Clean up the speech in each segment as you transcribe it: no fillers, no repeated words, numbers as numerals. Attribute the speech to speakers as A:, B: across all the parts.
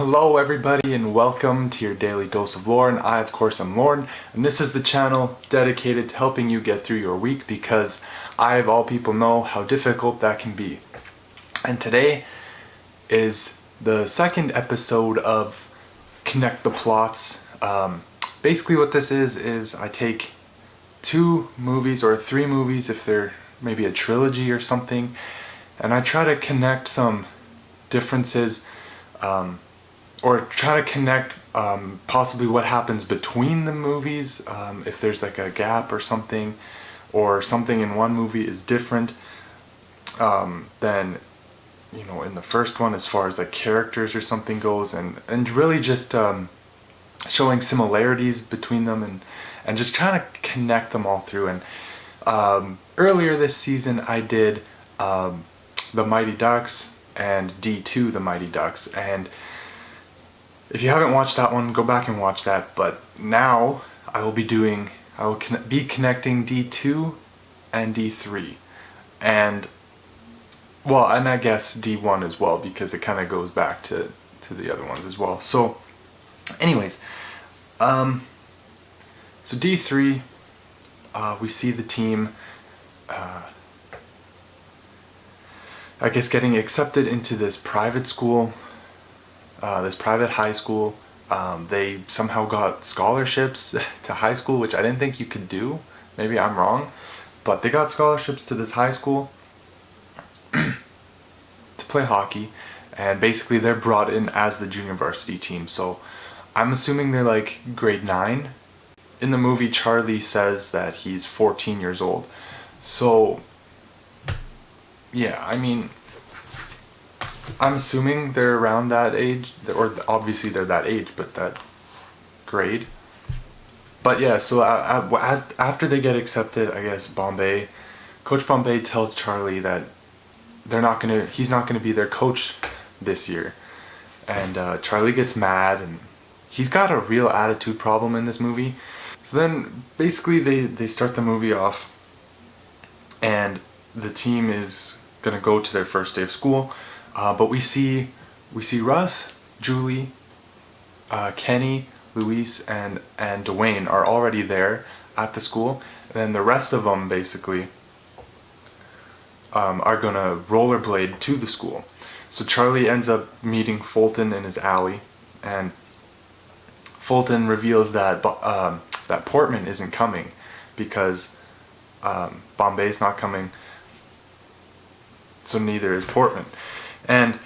A: Hello everybody and welcome to your daily dose of Lauren. I of course am Lauren, and this is the channel dedicated to helping you get through your week because I of all people know how difficult that can be. And today is the second episode of Connect the Plots. Basically what this is I take 2 movies or 3 movies if they're maybe a trilogy or something, and I try to connect some differences or try to connect possibly what happens between the movies, if there's like a gap or something in one movie is different than in the first one as far as like characters or something goes, and really just showing similarities between them and just trying to connect them all through. And earlier this season I did The Mighty Ducks and D2 The Mighty Ducks, and if you haven't watched that one, go back and watch that. But now I will be connecting D2 and D3 and I guess D1 as well, because it kind of goes back to the other ones as well. So anyways, so D3, we see the team I guess getting accepted into this private school, this private high school. They somehow got scholarships to high school, which I didn't think you could do. Maybe I'm wrong, but they got scholarships to this high school to play hockey, and basically they're brought in as the junior varsity team. So I'm assuming they're like grade 9. In the movie, Charlie says that he's 14 years old. So yeah, I mean, I'm assuming they're around that age, or obviously they're that age, but that grade. But yeah, so after they get accepted, I guess Coach Bombay tells Charlie that he's not gonna be their coach this year, and Charlie gets mad, and he's got a real attitude problem in this movie. So then basically they start the movie off, and the team is gonna go to their first day of school, but we see Russ, Julie, Kenny, Luis, and Dwayne are already there at the school, and then the rest of them basically are gonna rollerblade to the school. So Charlie ends up meeting Fulton in his alley, and Fulton reveals that that Portman isn't coming because Bombay's not coming, so neither is Portman. And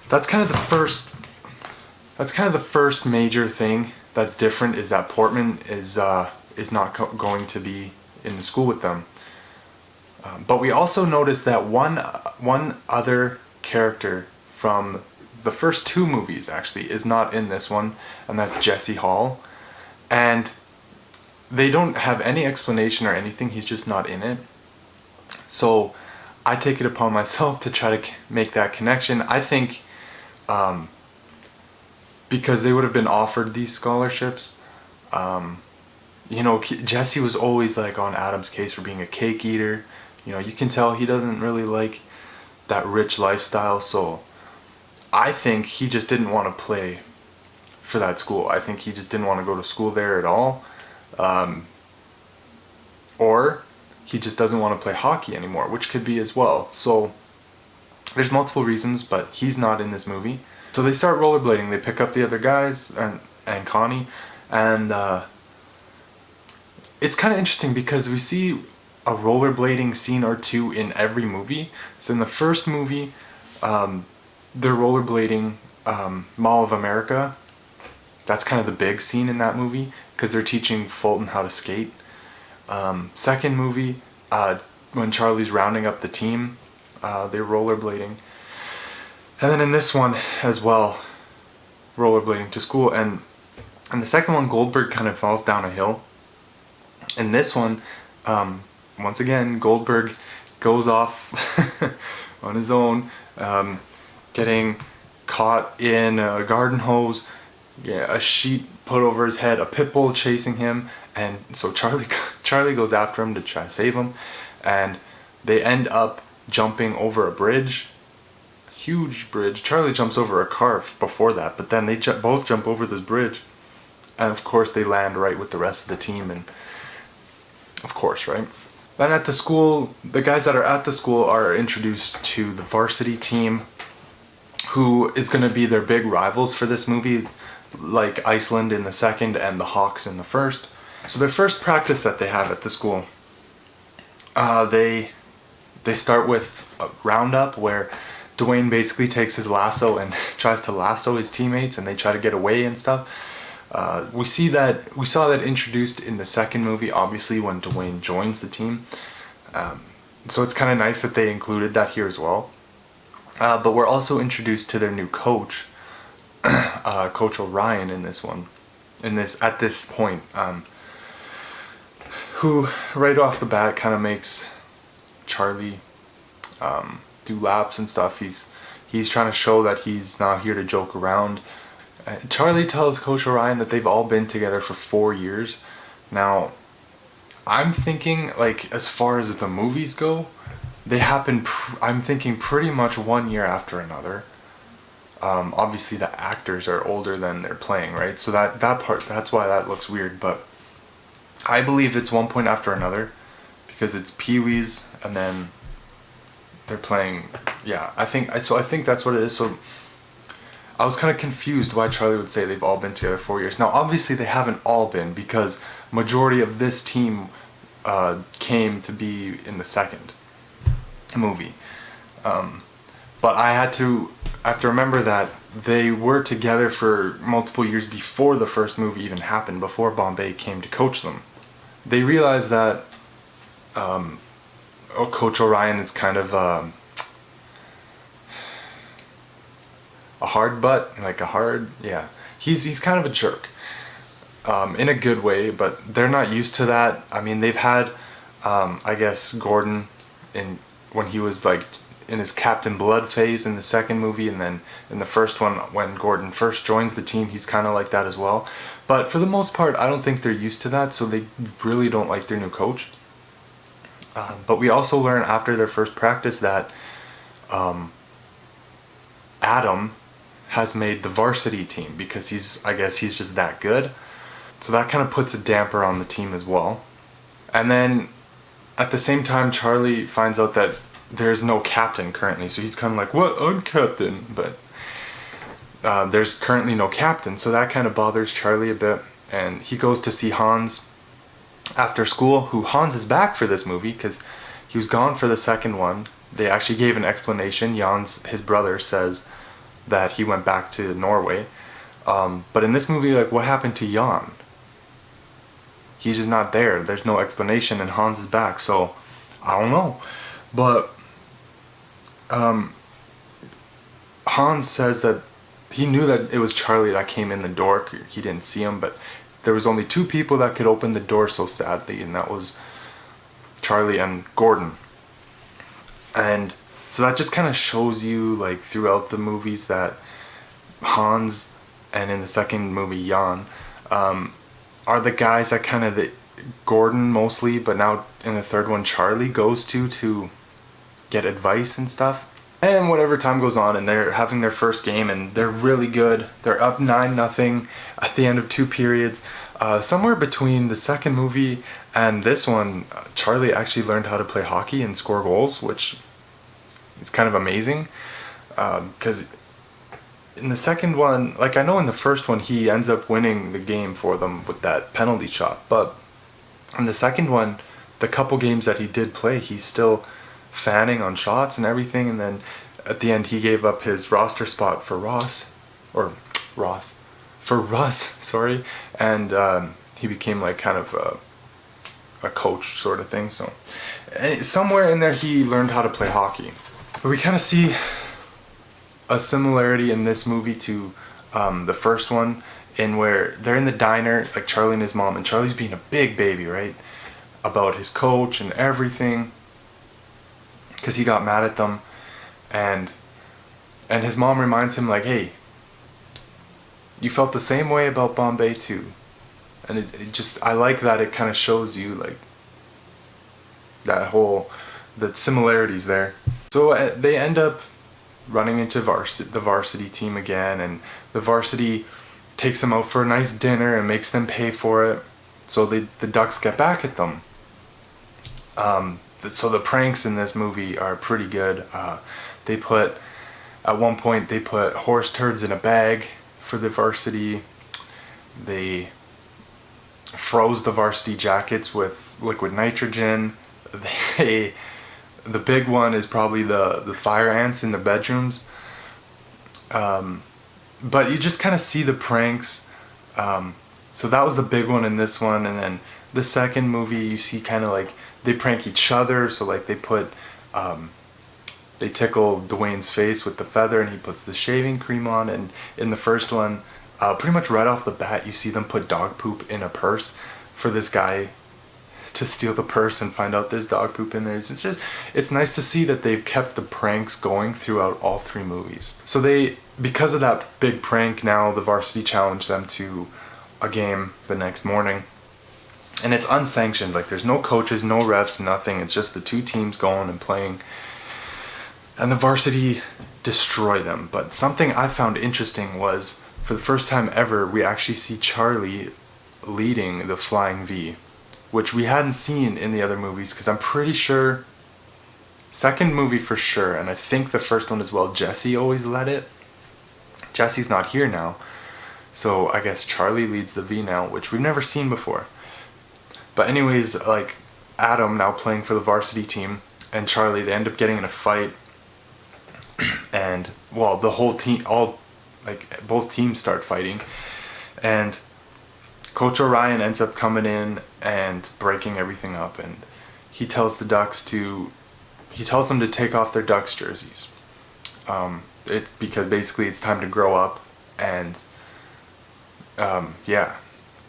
A: that's kind of the first major thing that's different, is that Portman is not going to be in the school with them. But we also noticed that one other character from the first 2 movies actually is not in this one, and that's Jesse Hall. And they don't have any explanation or anything, he's just not in it. So I take it upon myself to try to make that connection. I think because they would have been offered these scholarships, Jesse was always like on Adam's case for being a cake eater. You can tell he doesn't really like that rich lifestyle, so I think he just didn't want to play for that school. I think he just didn't want to go to school there at all, or he just doesn't want to play hockey anymore, which could be as well. So there's multiple reasons, but he's not in this movie. So they start rollerblading. They pick up the other guys and Connie, and it's kind of interesting because we see a rollerblading scene or 2 in every movie. So in the first movie, they're rollerblading Mall of America. That's kind of the big scene in that movie because they're teaching Fulton how to skate. Second movie, when Charlie's rounding up the team, they're rollerblading. And then in this one as well, rollerblading to school. And the second one, Goldberg kind of falls down a hill. In this one, once again, Goldberg goes off on his own, getting caught in a garden hose, a sheet put over his head, a pit bull chasing him, and so Charlie goes after him to try to save him, and they end up jumping over a bridge, huge bridge. Charlie jumps over a car before that, but then they both jump over this bridge. And of course they land right with the rest of the team, and of course, right? Then at the school, the guys that are at the school are introduced to the varsity team, who is going to be their big rivals for this movie, like Iceland in the second and the Hawks in the first. So their first practice that they have at the school, they start with a roundup where Dwayne basically takes his lasso and tries to lasso his teammates, and they try to get away and stuff. We saw that introduced in the second movie, obviously, when Dwayne joins the team. So it's kind of nice that they included that here as well. But we're also introduced to their new coach, Coach Orion, in this one. At this point, who right off the bat kind of makes Charlie do laps and stuff. He's trying to show that he's not here to joke around. Charlie tells Coach Orion that they've all been together for 4 years. Now, I'm thinking, like, as far as the movies go, they happen, I'm thinking pretty much 1 year after another. Obviously the actors are older than they're playing, right? So that part, that's why that looks weird, but I believe it's one point after another, because it's Pee-wee's and then they're playing, yeah, I think that's what it is. So I was kind of confused why Charlie would say they've all been together 4 years. Now, obviously, they haven't all been, because majority of this team came to be in the second movie. But I have to remember that they were together for multiple years before the first movie even happened, before Bombay came to coach them. They realized that Coach Orion is kind of a hard butt, yeah. He's kind of a jerk, in a good way, but they're not used to that. I mean, they've had, I guess, Gordon when he was like in his Captain Blood phase in the second movie, and then in the first one, when Gordon first joins the team, he's kind of like that as well. But for the most part, I don't think they're used to that, so they really don't like their new coach. But we also learn after their first practice that Adam has made the varsity team, because I guess he's just that good. So that kind of puts a damper on the team as well. And then at the same time, Charlie finds out that there's no captain currently, so he's kind of like, what? I'm captain. But there's currently no captain, so that kind of bothers Charlie a bit. And he goes to see Hans after school, who Hans is back for this movie because he was gone for the second one. They actually gave an explanation. Jans, his brother, says that he went back to Norway. But in this movie, like, what happened to Jan? He's just not there. There's no explanation, and Hans is back, so I don't know. But Hans says that he knew that it was Charlie that came in the door. He didn't see him, but there was only two people that could open the door, so sadly, and that was Charlie and Gordon. And so that just kind of shows you, like, throughout the movies, that Hans, and in the second movie Jan, are the guys that kind of, Gordon mostly, but now in the third one Charlie goes to get advice and stuff. And whatever time goes on, and they're having their first game, and they're really good. They're up 9-0 at the end of 2 periods. Somewhere between the second movie and this one, Charlie actually learned how to play hockey and score goals, which is kind of amazing. Because in the second one, like, I know in the first one he ends up winning the game for them with that penalty shot, but in the second one, the couple games that he did play, he's still fanning on shots and everything, and then at the end he gave up his roster spot for Russ, sorry, and he became like kind of a coach sort of thing. So somewhere in there he learned how to play hockey. But we kind of see a similarity in this movie to the first one, in where they're in the diner, like Charlie and his mom, and Charlie's being a big baby, right, about his coach and everything, because he got mad at them, and his mom reminds him, like, hey, you felt the same way about Bombay too. And it just, I like that it kind of shows you, like, the similarities there. So they end up running into the varsity team again, and the varsity takes them out for a nice dinner and makes them pay for it. So the Ducks get back at them. So the pranks in this movie are pretty good. At one point they put horse turds in a bag for the varsity. They froze the varsity jackets with liquid nitrogen. The big one is probably the fire ants in the bedrooms. But you just kind of see the pranks. So that was the big one in this one. And then the second movie, you see kind of like they prank each other. So like they tickle Dwayne's face with the feather, and he puts the shaving cream on. And in the first one, pretty much right off the bat, you see them put dog poop in a purse for this guy to steal the purse and find out there's dog poop in there. It's nice to see that they've kept the pranks going throughout all three movies. So because of that big prank, now the varsity challenged them to a game the next morning. And it's unsanctioned, like there's no coaches, no refs, nothing. It's just the two teams going and playing. And the varsity destroy them. But something I found interesting was, for the first time ever, we actually see Charlie leading the Flying V, which we hadn't seen in the other movies, because I'm pretty sure, second movie for sure, and I think the first one as well, Jesse always led it. Jesse's not here now, so I guess Charlie leads the V now, which we've never seen before. But anyways, like Adam now playing for the varsity team and Charlie, they end up getting in a fight, and well, the whole team, both teams start fighting, and Coach Orion ends up coming in and breaking everything up, and he tells them to take off their Ducks jerseys, because basically it's time to grow up, and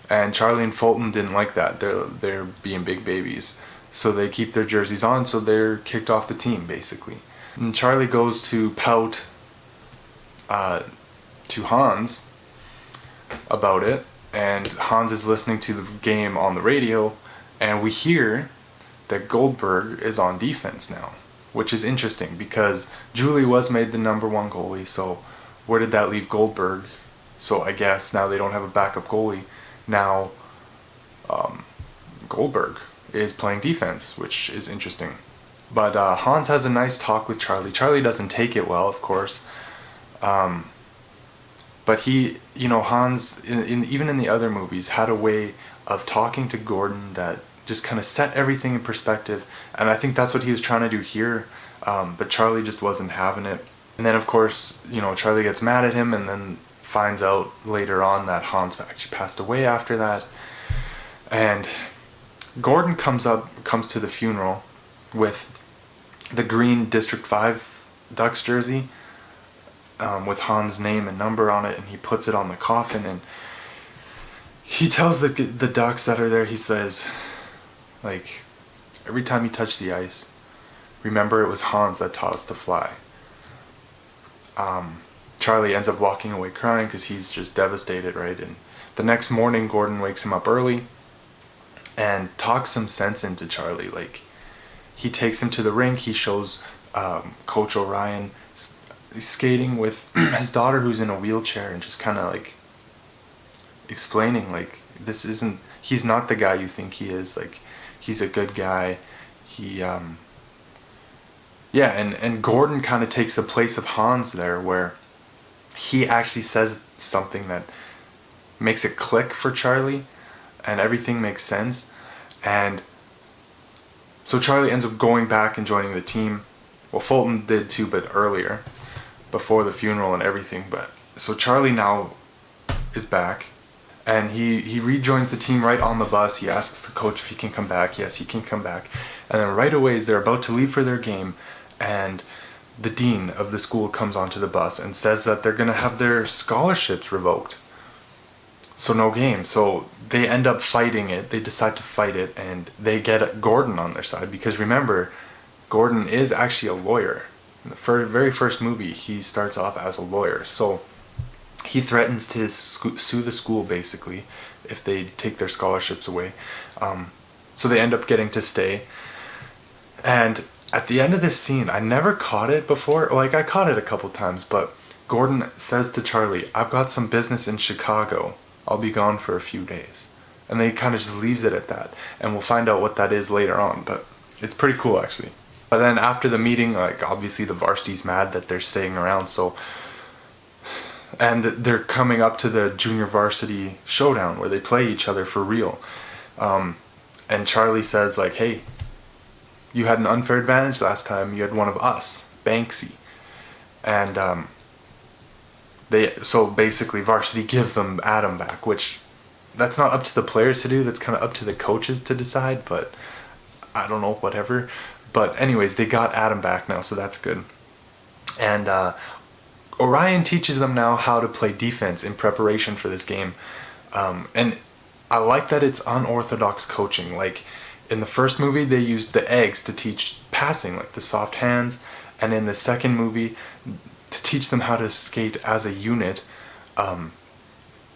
A: and Charlie and Fulton didn't like that. They're being big babies, so they keep their jerseys on, so they're kicked off the team basically. And Charlie goes to pout to Hans about it, and Hans is listening to the game on the radio, and we hear that Goldberg is on defense now, which is interesting because Julie was made the #1 goalie, so where did that leave Goldberg? So I guess now they don't have a backup goalie. Now Goldberg is playing defense, which is interesting. But Hans has a nice talk with Charlie. Charlie doesn't take it well, of course. But Hans, even in the other movies, had a way of talking to Gordon that just kind of set everything in perspective. And I think that's what he was trying to do here. But Charlie just wasn't having it. And then, of course, Charlie gets mad at him and then finds out later on that Hans actually passed away after that. And Gordon comes to the funeral with the green District 5 Ducks jersey, with Hans' name and number on it, and he puts it on the coffin, and he tells the Ducks that are there, he says, like, every time you touch the ice, remember it was Hans that taught us to fly. Charlie ends up walking away crying because he's just devastated, right? And the next morning, Gordon wakes him up early and talks some sense into Charlie. Like, he takes him to the rink, he shows Coach Orion skating with his daughter who's in a wheelchair, and just kind of like explaining, like, he's not the guy you think he is, like, he's a good guy. And Gordon kind of takes the place of Hans there, where he actually says something that makes it click for Charlie, and everything makes sense. And so Charlie ends up going back and joining the team. Well, Fulton did too, but earlier, before the funeral and everything. But so Charlie now is back, and he rejoins the team right on the bus. He asks the coach if he can come back. Yes, he can come back. And then right away, as they're about to leave for their game, and the dean of the school comes onto the bus and says that they're going to have their scholarships revoked. So no game. So they end up fighting it. They decide to fight it, and they get Gordon on their side, because remember, Gordon is actually a lawyer. In the very first movie, he starts off as a lawyer. So he threatens to sue the school, basically, if they take their scholarships away. So they end up getting to stay. And at the end of this scene, I never caught it before. Like, I caught it a couple times, but Gordon says to Charlie, "I've got some business in Chicago. I'll be gone for a few days." And they kind of just leaves it at that. And we'll find out what that is later on, but it's pretty cool actually. But then after the meeting, like, obviously the varsity's mad that they're staying around, so, and they're coming up to the junior varsity showdown where they play each other for real. And Charlie says, like, "Hey, you had an unfair advantage last time. You had one of us, Banksy." And so basically varsity gives them Adam back, which that's not up to the players to do. That's kind of up to the coaches to decide, but I don't know, whatever. But anyways, they got Adam back now, so that's good. And Orion teaches them now how to play defense in preparation for this game. And I like that it's unorthodox coaching. Like, in the first movie, they used the eggs to teach passing, like the soft hands. And in the second movie, to teach them how to skate as a unit,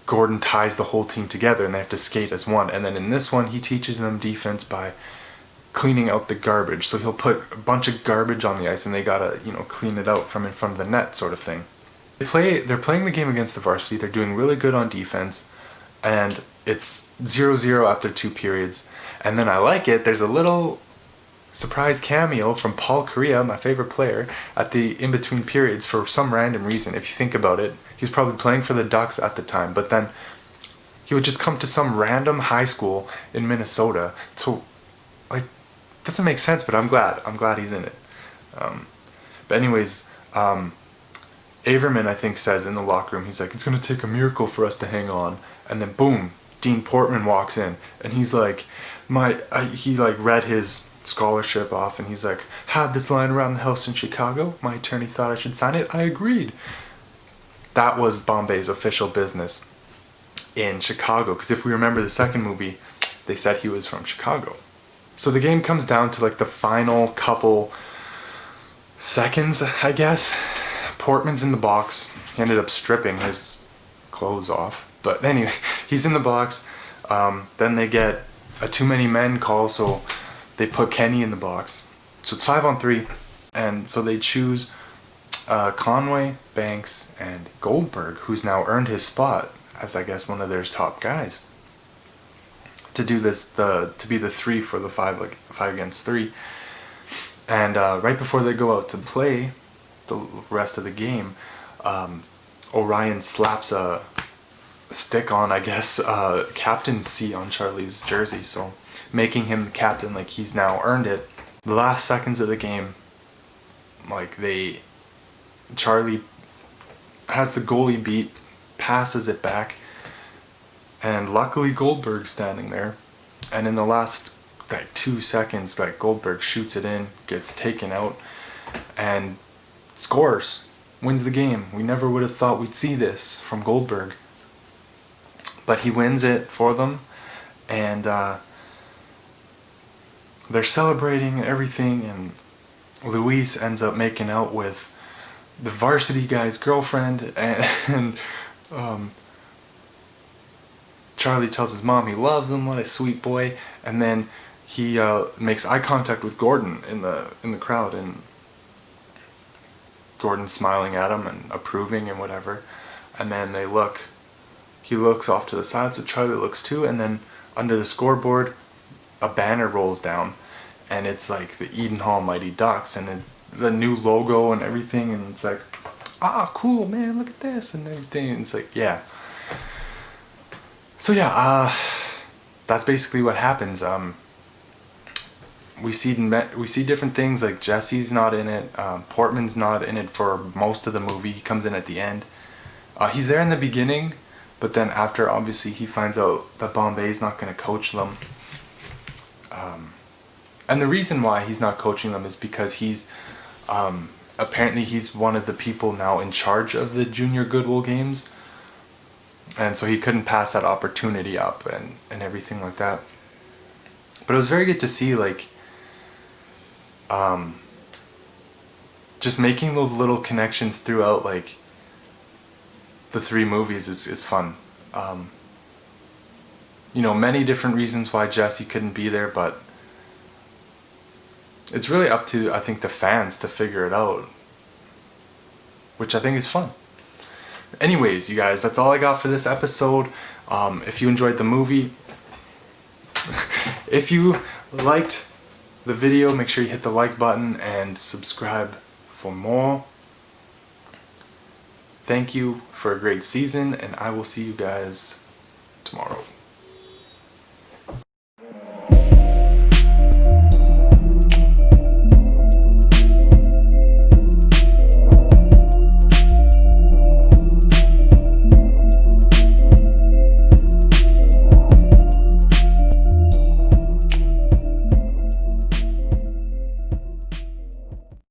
A: Gordon ties the whole team together and they have to skate as one. And then in this one, he teaches them defense by cleaning out the garbage. So he'll put a bunch of garbage on the ice and they gotta, clean it out from in front of the net, sort of thing. They're playing the game against the varsity. They're doing really good on defense, and it's 0-0 after 2 periods. And then I like it, there's a little surprise cameo from Paul Kariya, my favorite player, at the in-between periods for some random reason. If you think about it, he was probably playing for the Ducks at the time, but then he would just come to some random high school in Minnesota. So, like, doesn't make sense, but I'm glad he's in it. But anyways, Averman, I think, says in the locker room, he's like, "It's gonna take a miracle for us to hang on." And then boom, Dean Portman walks in, and he's like, he like read his scholarship off, and he's like, "Had this lying around the house in Chicago. My attorney thought I should sign it. I agreed." That was Bombay's official business in Chicago, because if we remember the second movie, they said he was from Chicago. So the game comes down to like the final couple seconds, I guess. Portman's in the box. He ended up stripping his clothes off, but anyway, he's in the box. Then they get a too many men call, so they put Kenny in the box. So it's 5-on-3, and so they choose Conway, Banks, and Goldberg, who's now earned his spot as, I guess, one of their top guys, to do this, to be the 3 for the 5 against 3. And right before they go out to play the rest of the game, Orion slaps a stick on, I guess, captaincy on Charlie's jersey, so making him the captain, like he's now earned it. The last seconds of the game, like Charlie has the goalie beat, passes it back, and luckily Goldberg's standing there, and in the last 2 seconds, Goldberg shoots it in, gets taken out, and scores, wins the game. We never would have thought we'd see this from Goldberg, but he wins it for them, and they're celebrating everything, and Luis ends up making out with the varsity guy's girlfriend, and Charlie tells his mom he loves him, what a sweet boy, and then he makes eye contact with Gordon in the crowd, and Gordon's smiling at him and approving and whatever, and then he looks off to the side, so Charlie looks too, and then under the scoreboard a banner rolls down, and it's like the Eden Hall Mighty Ducks, and the new logo and everything, and it's like, cool, man, look at this and everything, and it's like, yeah. So yeah, that's basically what happens. We see different things, like Jesse's not in it, Portman's not in it for most of the movie. He comes in at the end. He's there in the beginning, but then after, obviously, he finds out that Bombay's not going to coach them. And the reason why he's not coaching them is because he's apparently he's one of the people now in charge of the Junior Goodwill games, and so he couldn't pass that opportunity up and everything like that. But it was very good to see, like, just making those little connections throughout, like, the 3 movies is fun. Many different reasons why Jesse couldn't be there, but it's really up to, I think, the fans to figure it out, which I think is fun. Anyways, you guys, that's all I got for this episode. If you enjoyed the movie, if you liked the video, make sure you hit the like button and subscribe for more. Thank you for a great season, and I will see you guys tomorrow.